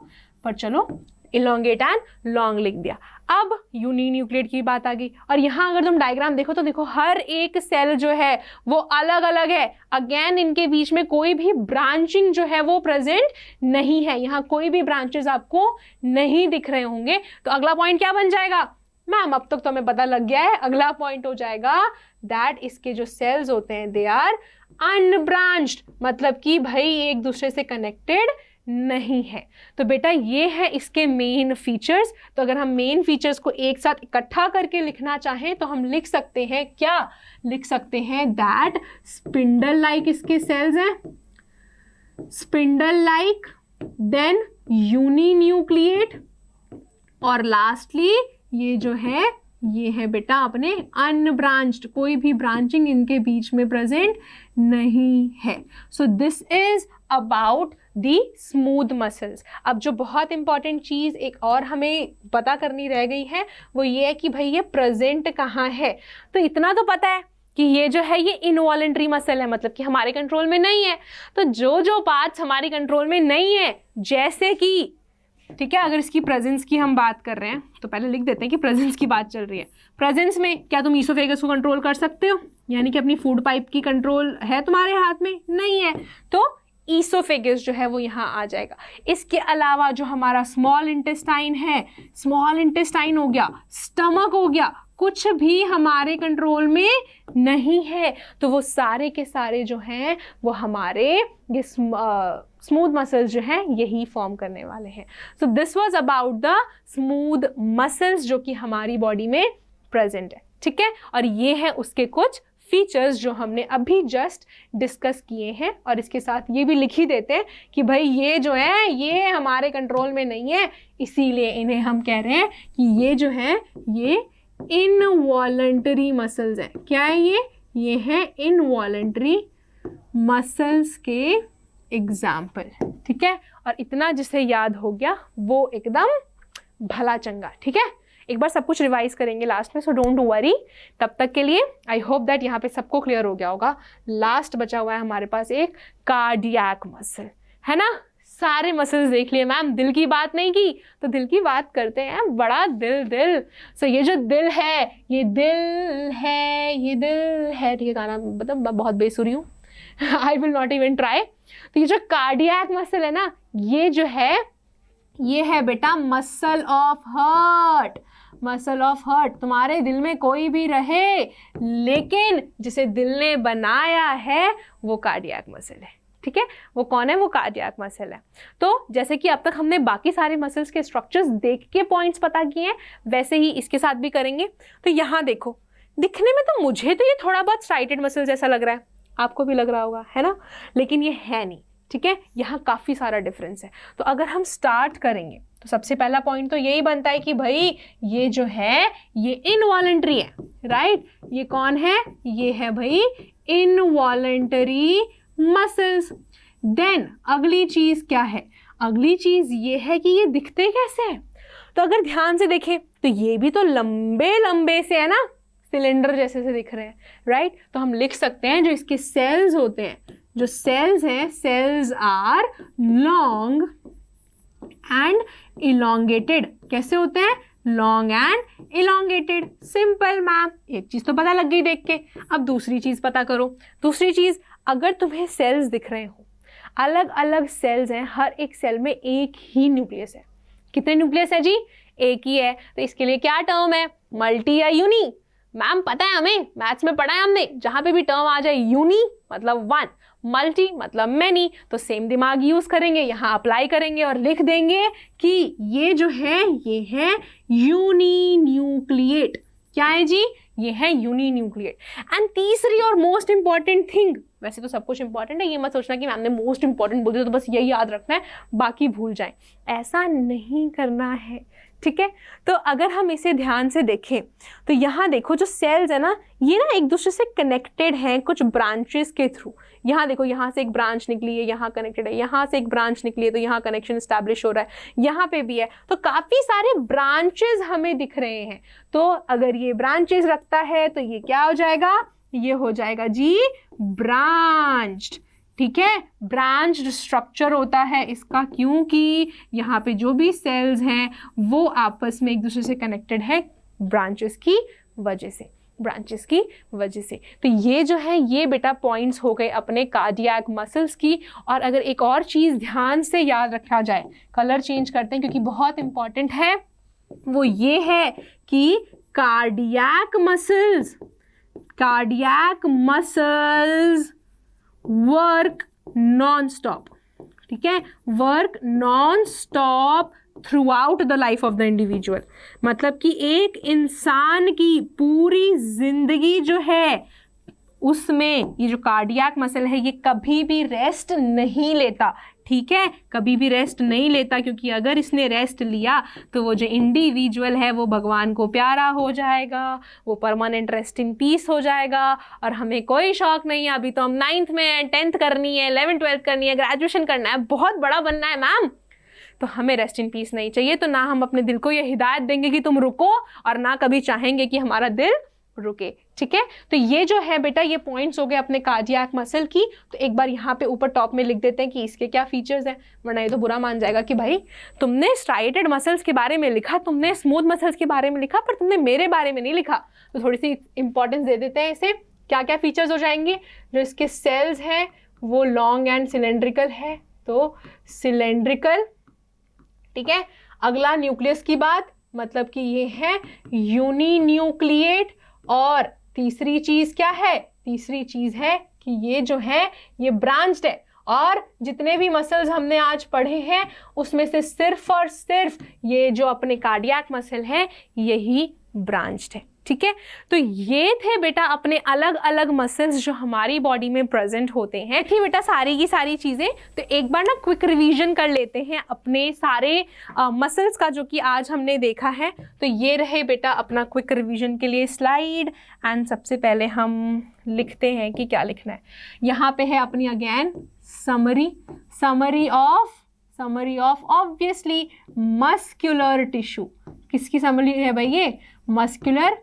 पर चलो इलोंगेट एंड लॉन्ग लिख दिया। अब यूनिन्यूक्लिएट की बात आ गई, और यहाँ अगर तुम डायग्राम देखो तो देखो हर एक सेल जो है वो अलग अलग है, अगेन इनके बीच में कोई भी ब्रांचिंग जो है वो प्रेजेंट नहीं है, यहाँ कोई भी ब्रांचेस आपको नहीं दिख रहे होंगे। तो अगला पॉइंट क्या बन जाएगा मैम, अब तक तो हमें पता लग गया है, अगला पॉइंट हो जाएगा दैट इसके जो सेल्स होते हैं दे आर अनब्रांच्ड, मतलब कि भाई एक दूसरे से कनेक्टेड नहीं है। तो बेटा ये है इसके मेन फीचर्स। तो अगर हम मेन फीचर्स को एक साथ इकट्ठा करके लिखना चाहें तो हम लिख सकते हैं, क्या लिख सकते हैं, दैट स्पिंडल लाइक इसके सेल्स हैं, स्पिंडल लाइक, देन यूनिन्यूक्लिएट, और लास्टली ये जो है ये है बेटा अपने अनब्रांच्ड, कोई भी ब्रांचिंग इनके बीच में प्रेजेंट नहीं है। सो this is about the smooth muscles. अब जो बहुत इंपॉर्टेंट चीज़ एक और हमें पता करनी रह गई है वो ये है कि भाई ये प्रेजेंट कहाँ है। तो इतना तो पता है कि ये जो है ये इनवॉलेंट्री मसल है, मतलब कि हमारे कंट्रोल में नहीं है। तो जो जो पार्ट्स हमारे कंट्रोल में नहीं है, जैसे कि ठीक है, अगर इसकी प्रेजेंस की हम बात कर रहे हैं तो पहले लिख देते हैं कि प्रेजेंस की बात चल रही है। प्रेजेंस में क्या तुम ईसोफेगस को कंट्रोल कर सकते हो, यानी कि अपनी फूड पाइप की कंट्रोल है तुम्हारे हाथ में, नहीं है, तो ईसोफेगस जो है वो यहाँ आ जाएगा। इसके अलावा जो हमारा स्मॉल इंटेस्टाइन है, स्मॉल इंटेस्टाइन हो गया, स्टमक हो गया, कुछ भी हमारे कंट्रोल में नहीं है, तो वो सारे के सारे जो हैं वो हमारे ये स्मूथ मसल्स जो हैं यही फॉर्म करने वाले हैं। So this was about the smooth muscles जो कि हमारी बॉडी में प्रेजेंट है, ठीक है, और ये है उसके कुछ फीचर्स जो हमने अभी जस्ट डिस्कस किए हैं। और इसके साथ ये भी लिख ही देते हैं कि भाई ये जो है ये हमारे कंट्रोल में नहीं है, इसीलिए इन्हें हम कह रहे हैं कि ये जो है ये इनवॉलंटरी मसल्स हैं। क्या है ये है इनवॉलंटरी मसल्स के एग्जाम्पल, ठीक है। और इतना जिसे याद हो गया वो एकदम भला चंगा, ठीक है। एक बार सब कुछ रिवाइज करेंगे लास्ट में, सो डोंट वरी। तब तक के लिए आई होप दैट यहाँ पे सबको क्लियर हो गया होगा। लास्ट बचा हुआ है हमारे पास एक कार्डियक मसल, है ना। सारे मसल्स देख लिए मैम, दिल की बात नहीं की, तो दिल की बात करते हैं। बड़ा दिल सो ये जो दिल है ये दिल है, ये दिल है, ठीक है। गाना मतलब बहुत बेसुरी हूँ, I will not even try. तो ये जो कार्डियक मसल है ना, ये जो है ये है बेटा muscle of heart, muscle of heart. तुम्हारे दिल में कोई भी रहे लेकिन जिसे दिल ने बनाया है वो कार्डियक मसल है, ठीक है। वो कौन है, वो कार्डियक मसल है। तो जैसे कि अब तक हमने बाकी सारे मसल्स के स्ट्रक्चर्स देख के पॉइंट्स पता किए हैं, वैसे ही इसके साथ भी करेंगे। तो यहाँ देखो, दिखने में तो मुझे तो ये थोड़ा बहुत स्ट्राइटेड मसल जैसा लग रहा है, आपको भी लग रहा होगा, है ना, लेकिन ये है नहीं, ठीक है। यहाँ काफ़ी सारा डिफरेंस है। तो अगर हम स्टार्ट करेंगे तो सबसे पहला पॉइंट तो यही बनता है कि भाई ये जो है ये इनवॉलंटरी है, राइट। ये कौन है, ये है भाई इनवॉलंटरी मसल्स। देन अगली चीज़ क्या है, अगली चीज़ ये है कि ये दिखते कैसे हैं। तो अगर ध्यान से देखें तो ये भी तो लंबे लंबे से है ना, सिलेंडर जैसे से दिख रहे हैं, राइट। तो हम लिख सकते हैं जो इसके सेल्स होते हैं, जो सेल्स हैं, cells are long and elongated. कैसे होते हैं, long and elongated. Simple ma'am, एक चीज़ तो पता लग गई देख के। अब दूसरी चीज़ पता करो। दूसरी चीज़, अगर तुम्हें सेल्स दिख रहे हो, अलग अलग सेल्स हैं, हर एक सेल में एक ही न्यूक्लियस है। कितने न्यूक्लियस है जी, एक ही है। तो इसके लिए क्या टर्म है, मल्टी या यूनी। मैम पता है हमें, मैथ्स में पढ़ा है हमने, जहाँ पे भी टर्म आ जाए यूनी मतलब वन, मल्टी मतलब मैनी, तो सेम दिमाग यूज करेंगे, यहाँ अप्लाई करेंगे और लिख देंगे कि ये जो है ये है यूनिन्यूक्लिएट। क्या है जी, ये है यूनिन्यूक्लिएट। एंड तीसरी और मोस्ट इंपॉर्टेंट थिंग, वैसे तो सब कुछ इंपॉर्टेंट है, ये मत सोचना कि मैम ने मोस्ट इंपॉर्टेंट बोल दिया तो बस यही याद रखना है बाकी भूल जाए, ऐसा नहीं करना है, ठीक है। तो अगर हम इसे ध्यान से देखें तो यहाँ देखो जो सेल्स है ना, ये ना एक दूसरे से कनेक्टेड हैं कुछ ब्रांचेस के थ्रू। यहाँ देखो, यहाँ से एक ब्रांच निकली है, यहाँ कनेक्टेड है, यहाँ से एक ब्रांच निकली है तो यहाँ कनेक्शन स्टैब्लिश हो रहा है, यहाँ पे भी है। तो काफ़ी सारे ब्रांचेस हमें दिख रहे हैं। तो अगर ये ब्रांचेस रखता है तो ये क्या हो जाएगा, ये हो जाएगा जी ब्रांच्ड। ठीक है, ब्रांच्ड स्ट्रक्चर होता है इसका, क्योंकि यहाँ पे जो भी सेल्स हैं वो आपस में एक दूसरे से कनेक्टेड है ब्रांचेस की वजह से, ब्रांचेस की वजह से। तो ये जो है ये बेटा पॉइंट्स हो गए अपने कार्डियक मसल्स की। और अगर एक और चीज़ ध्यान से याद रखा जाए, कलर चेंज करते हैं क्योंकि बहुत इंपॉर्टेंट है, वो ये है कि cardiac muscles work non stop. ठीक है, work non stop through out the life of the individual. मतलब कि एक इंसान की पूरी जिंदगी जो है उसमें ये जो कार्डियक मसल है ये कभी भी रेस्ट नहीं लेता। ठीक है, कभी भी रेस्ट नहीं लेता, क्योंकि अगर इसने रेस्ट लिया तो वो जो इंडिविजुअल है वो भगवान को प्यारा हो जाएगा, वो परमानेंट रेस्ट इन पीस हो जाएगा। और हमें कोई शौक नहीं है, अभी तो हम 9th में हैं, 10th करनी है, 11th 12th करनी है, ग्रेजुएशन करना है, बहुत बड़ा बनना है मैम, तो हमें रेस्ट इन पीस नहीं चाहिए। तो ना हम अपने दिल को ये हिदायत देंगे कि तुम रुको, और ना कभी चाहेंगे कि हमारा दिल रुके। ठीक है, तो ये जो है बेटा ये पॉइंट्स हो गए अपने कार्डियक मसल की। तो एक बार यहाँ पे ऊपर टॉप में लिख देते हैं कि इसके क्या फीचर्स हैं, वरना ये तो बुरा मान जाएगा कि भाई तुमने स्ट्राइटेड मसल्स के बारे में लिखा, तुमने स्मूथ मसल्स के बारे में लिखा, पर तुमने मेरे बारे में नहीं लिखा। तो थोड़ी सी इंपॉर्टेंस दे देते हैं इसे। क्या क्या फीचर्स हो जाएंगे, जो इसके सेल्स हैं वो लॉन्ग एंड सिलेंड्रिकल है, तो सिलेंड्रिकल। ठीक है, अगला न्यूक्लियस की बात, मतलब कि ये है यूनिन्यूक्लिएट। और तीसरी चीज क्या है, तीसरी चीज है कि ये जो है ये ब्रांच्ड है। और जितने भी मसल्स हमने आज पढ़े हैं उसमें से सिर्फ और सिर्फ ये जो अपने कार्डियक मसल है यही ब्रांच्ड है। ठीक है, तो ये थे बेटा अपने अलग अलग मसल्स जो हमारी बॉडी में प्रेजेंट होते हैं। थी बेटा सारी की सारी चीज़ें। तो एक बार ना क्विक रिवीजन कर लेते हैं अपने सारे मसल्स का जो कि आज हमने देखा है। तो ये रहे बेटा अपना क्विक रिवीजन के लिए स्लाइड। एंड सबसे पहले हम लिखते हैं कि क्या लिखना है। यहाँ पे है अपनी again summary of obviously muscular tissue. किसकी समरी है भाई, ये मस्कुलर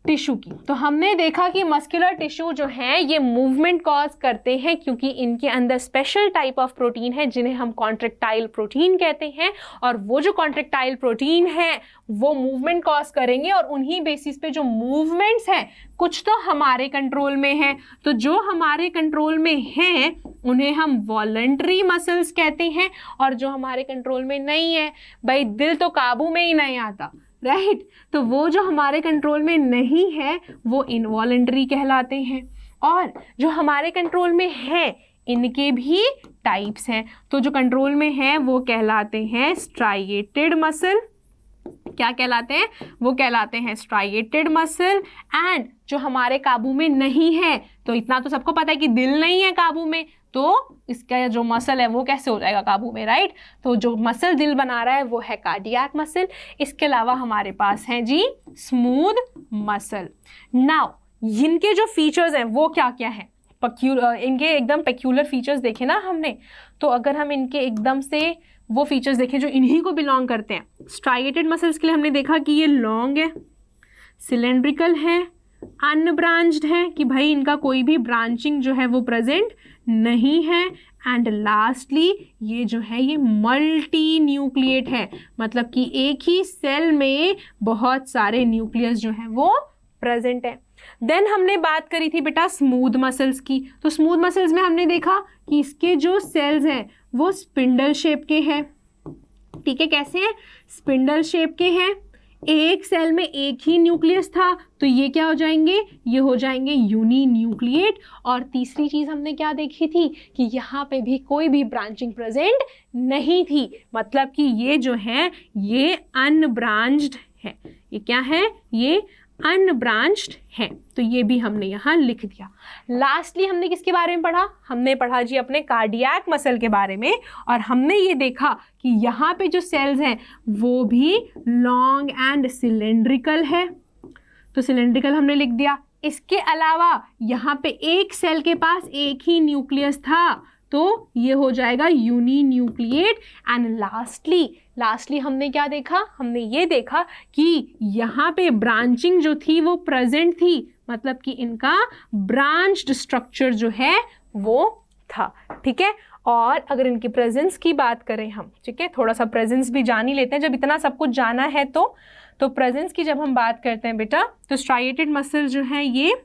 टिश्यू की। तो हमने देखा कि मस्कुलर टिश्यू जो है ये मूवमेंट कॉज करते हैं, क्योंकि इनके अंदर स्पेशल टाइप ऑफ प्रोटीन है जिन्हें हम कॉन्ट्रैक्टाइल प्रोटीन कहते हैं। और वो जो कॉन्ट्रैक्टाइल प्रोटीन है वो मूवमेंट कॉज करेंगे, और उन्हीं बेसिस पे जो मूवमेंट्स हैं कुछ तो हमारे कंट्रोल में है। तो जो हमारे कंट्रोल में हैं उन्हें हम वॉलंटरी मसल्स कहते हैं, और जो हमारे कंट्रोल में नहीं है, भाई दिल तो काबू में ही नहीं आता, राइट। तो वो जो हमारे कंट्रोल में नहीं है वो इनवॉलंटरी कहलाते हैं। और जो हमारे कंट्रोल में है इनके भी टाइप्स हैं। तो जो कंट्रोल में है वो कहलाते हैं स्ट्राइएटेड मसल। क्या कहलाते हैं, वो कहलाते हैं स्ट्राइएटेड मसल। एंड जो हमारे काबू में नहीं है, तो इतना तो सबको पता है कि दिल नहीं है काबू में, तो इसका जो मसल है वो कैसे हो जाएगा काबू में, राइट। तो जो मसल दिल बना रहा है वो है कार्डियक मसल। इसके अलावा हमारे पास है जी स्मूथ मसल। नाउ इनके जो फीचर्स हैं वो क्या क्या हैं, इनके एकदम पेक्यूलर फीचर्स देखे ना हमने। तो अगर हम इनके एकदम से वो फीचर्स देखें जो इन्हीं को बिलोंग करते हैं, स्ट्राइएटेड मसल्स के लिए हमने देखा कि ये लॉन्ग है, सिलेंड्रिकल है, अनब्रांच्ड है कि भाई इनका कोई भी ब्रांचिंग जो है वो प्रेजेंट नहीं है। एंड लास्टली ये जो है ये मल्टी न्यूक्लिएट है, मतलब कि एक ही सेल में बहुत सारे न्यूक्लियस जो हैं वो प्रेजेंट है। देन हमने बात करी थी बेटा स्मूथ मसल्स की। तो स्मूथ मसल्स में हमने देखा कि इसके जो सेल्स हैं वो स्पिंडल शेप के हैं। ठीक है, कैसे हैं, स्पिंडल शेप के हैं। एक सेल में एक ही न्यूक्लियस था, तो ये क्या हो जाएंगे, ये हो जाएंगे यूनिन्यूक्लिएट। और तीसरी चीज़ हमने क्या देखी थी कि यहाँ पे भी कोई भी ब्रांचिंग प्रेजेंट नहीं थी, मतलब कि ये जो है ये अनब्रांच्ड है। ये क्या है, ये अनब्रांच्ड हैं। तो ये भी हमने यहाँ लिख दिया। लास्टली हमने किसके बारे में पढ़ा? हमने पढ़ा जी अपने कार्डियक मसल के बारे में, और हमने ये देखा कि यहाँ पे जो सेल्स हैं वो भी लॉन्ग एंड सिलेंड्रिकल है। तो सिलेंड्रिकल हमने लिख दिया। इसके अलावा यहाँ पे एक सेल के पास एक ही न्यूक्लियस था, तो ये हो जाएगा यूनिन्यूक्लिएट। एंड लास्टली हमने क्या देखा? हमने ये देखा कि यहाँ पे ब्रांचिंग जो थी वो प्रेजेंट थी, मतलब कि इनका ब्रांच्ड स्ट्रक्चर जो है वो था। ठीक है, और अगर इनकी प्रेजेंस की बात करें हम, ठीक है, थोड़ा सा प्रेजेंस भी जान ही लेते हैं जब इतना सब कुछ जाना है। तो प्रेजेंस की जब हम बात करते हैं बेटा, तो स्ट्राइएटेड मसल जो है ये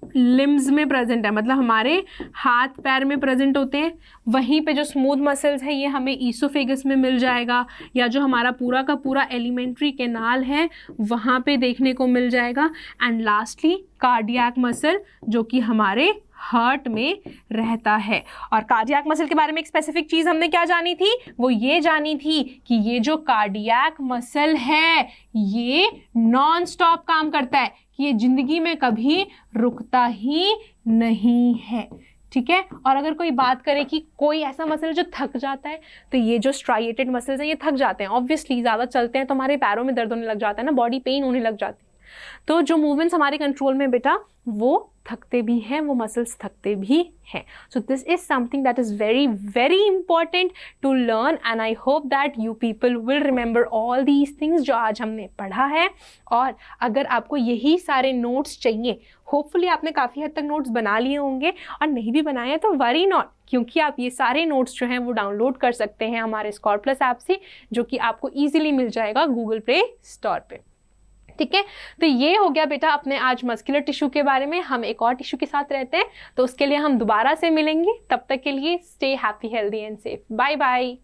लिम्स में प्रेजेंट है, मतलब हमारे हाथ पैर में प्रेजेंट होते हैं। वहीं पे जो स्मूथ मसल्स है ये हमें ईसोफेगस में मिल जाएगा, या जो हमारा पूरा का पूरा एलिमेंट्री कैनाल है वहाँ पे देखने को मिल जाएगा। एंड लास्टली कार्डियक मसल जो कि हमारे हार्ट में रहता है। और कार्डियक मसल के बारे में एक स्पेसिफिक चीज़ हमने क्या जानी थी? वो ये जानी थी कि ये जो कार्डियक मसल है ये नॉन स्टॉप काम करता है, कि ये जिंदगी में कभी रुकता ही नहीं है। ठीक है, और अगर कोई बात करे कि कोई ऐसा मसल जो थक जाता है, तो ये जो स्ट्राइएटेड मसल्स हैं ये थक जाते हैं। ऑब्वियसली ज़्यादा चलते हैं तो हमारे पैरों में दर्द होने लग जाता है ना, बॉडी पेन होने लग जाती है। तो जो मूवमेंट्स हमारे कंट्रोल में बेटा वो थकते भी हैं, वो मसल्स थकते भी हैं। So this is something that is very very important to learn, and I hope that you people will remember all these things जो आज हमने पढ़ा है। और अगर आपको यही सारे नोट्स चाहिए, होपफुली आपने काफ़ी हद तक नोट्स बना लिए होंगे, और नहीं भी बनाए हैं तो वरी नॉट, क्योंकि आप ये सारे नोट्स जो हैं वो डाउनलोड कर सकते हैं हमारे स्कॉर प्लस ऐप से, जो कि आपको ईजिली मिल जाएगा गूगल प्ले स्टोर पे। ठीक है, तो ये हो गया बेटा अपने आज मस्कुलर टिश्यू के बारे में। हम एक और टिश्यू के साथ रहते हैं, तो उसके लिए हम दोबारा से मिलेंगे। तब तक के लिए stay happy, healthy and safe. Bye bye.